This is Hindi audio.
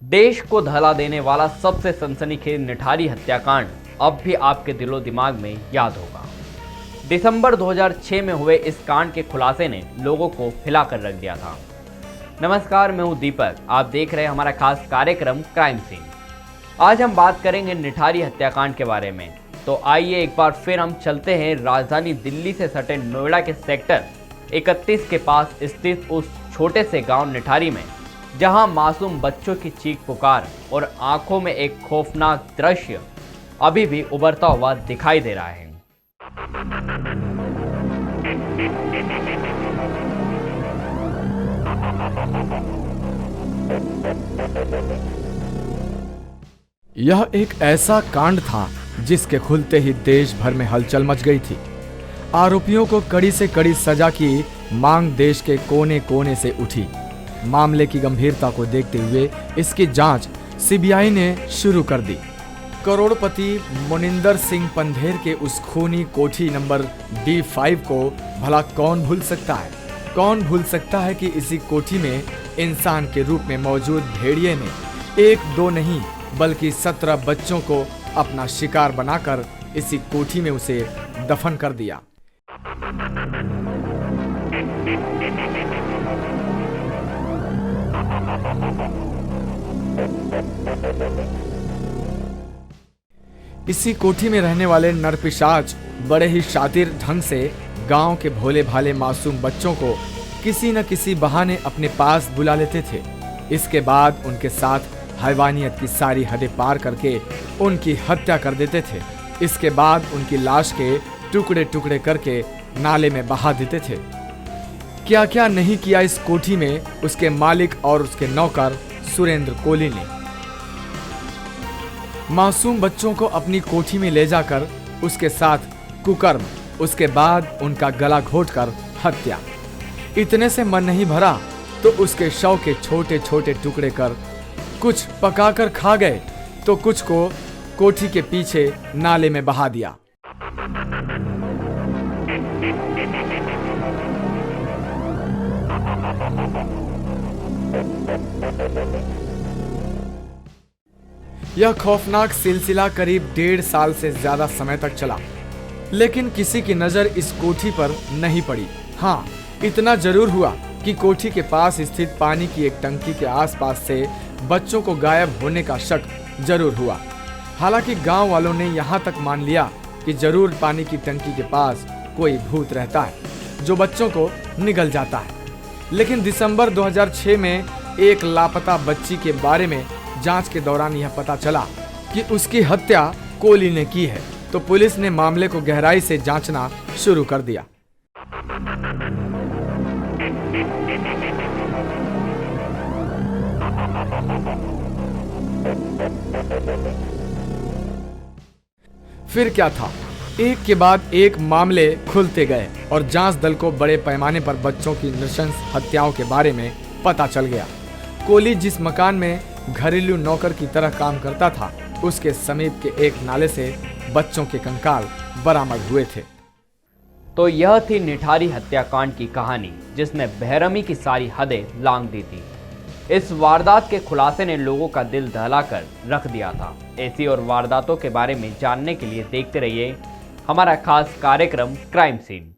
देश को धला देने वाला सबसे सनसनीखेज निठारी हत्याकांड अब भी आपके दिलो दिमाग में याद होगा। दिसंबर 2006 में हुए इस कांड के खुलासे ने लोगों को हिला कर रख दिया था। नमस्कार, मैं हूं दीपक। आप देख रहे हैं हमारा खास कार्यक्रम क्राइम सीन। आज हम बात करेंगे निठारी हत्याकांड के बारे में। तो आइए एक बार फिर हम चलते हैं राजधानी दिल्ली से सटे नोएडा के सेक्टर 31 के पास स्थित उस छोटे से गांव निठारी में, जहां मासूम बच्चों की चीख पुकार और आंखों में एक खौफनाक दृश्य अभी भी उभरता हुआ दिखाई दे रहा है। यह एक ऐसा कांड था जिसके खुलते ही देश भर में हलचल मच गई थी। आरोपियों को कड़ी से कड़ी सजा की मांग देश के कोने कोने से उठी। मामले की गंभीरता को देखते हुए इसकी जांच सीबीआई ने शुरू कर दी। करोड़पति मोनिंदर सिंह पंधेर के उस खूनी कोठी नंबर D5 को भला कौन भूल सकता है? कौन भूल सकता है कि इसी कोठी में इंसान के रूप में मौजूद भेड़िए ने एक दो नहीं बल्कि 17 बच्चों को अपना शिकार बनाकर इसी कोठी में उसे दफन कर दिया। इसी कोठी में रहने वाले नरपिशाच बड़े ही शातिर ढंग से गांव के भोले भाले मासूम बच्चों को किसी न किसी बहाने अपने पास बुला लेते थे। इसके बाद उनके साथ हैवानियत की सारी हदें पार करके उनकी हत्या कर देते थे। इसके बाद उनकी लाश के टुकड़े टुकड़े करके नाले में बहा देते थे। क्या क्या नहीं किया इस कोठी में उसके मालिक और उसके नौकर सुरेंद्र कोली ने। मासूम बच्चों को अपनी कोठी में ले जाकर उसके साथ कुकर्म, उसके बाद उनका गला घोंटकर हत्या। इतने से मन नहीं भरा तो उसके शव के छोटे छोटे टुकड़े कर कुछ पकाकर खा गए तो कुछ को कोठी के पीछे नाले में बहा दिया। यह खौफनाक सिलसिला करीब 1.5 साल से ज्यादा समय तक चला, लेकिन किसी की नजर इस कोठी पर नहीं पड़ी। हाँ, इतना जरूर हुआ कि कोठी के पास स्थित पानी की एक टंकी के आसपास से बच्चों को गायब होने का शक जरूर हुआ। हालांकि गांव वालों ने यहां तक मान लिया कि जरूर पानी की टंकी के पास कोई भूत रहता है जो बच्चों को निगल जाता है। लेकिन दिसंबर 2006 में एक लापता बच्ची के बारे में जांच के दौरान यह पता चला कि उसकी हत्या कोली ने की है, तो पुलिस ने मामले को गहराई से जांचना शुरू कर दिया। फिर क्या था, एक के बाद एक मामले खुलते गए और जांच दल को बड़े पैमाने पर बच्चों की नृशंस हत्याओं के बारे में पता चल गया। कोली जिस मकान में घरेलू नौकर की तरह काम करता था, उसके समीप के एक नाले से बच्चों के कंकाल बरामद हुए थे। तो यह थी निठारी हत्याकांड की कहानी, जिसने बेरहमी की सारी हदें लांघ दी थी। इस वारदात के खुलासे ने लोगों का दिल दहलाकर रख दिया था। ऐसी और वारदातों के बारे में जानने के लिए देखते रहिए हमारा खास कार्यक्रम क्राइम सीन।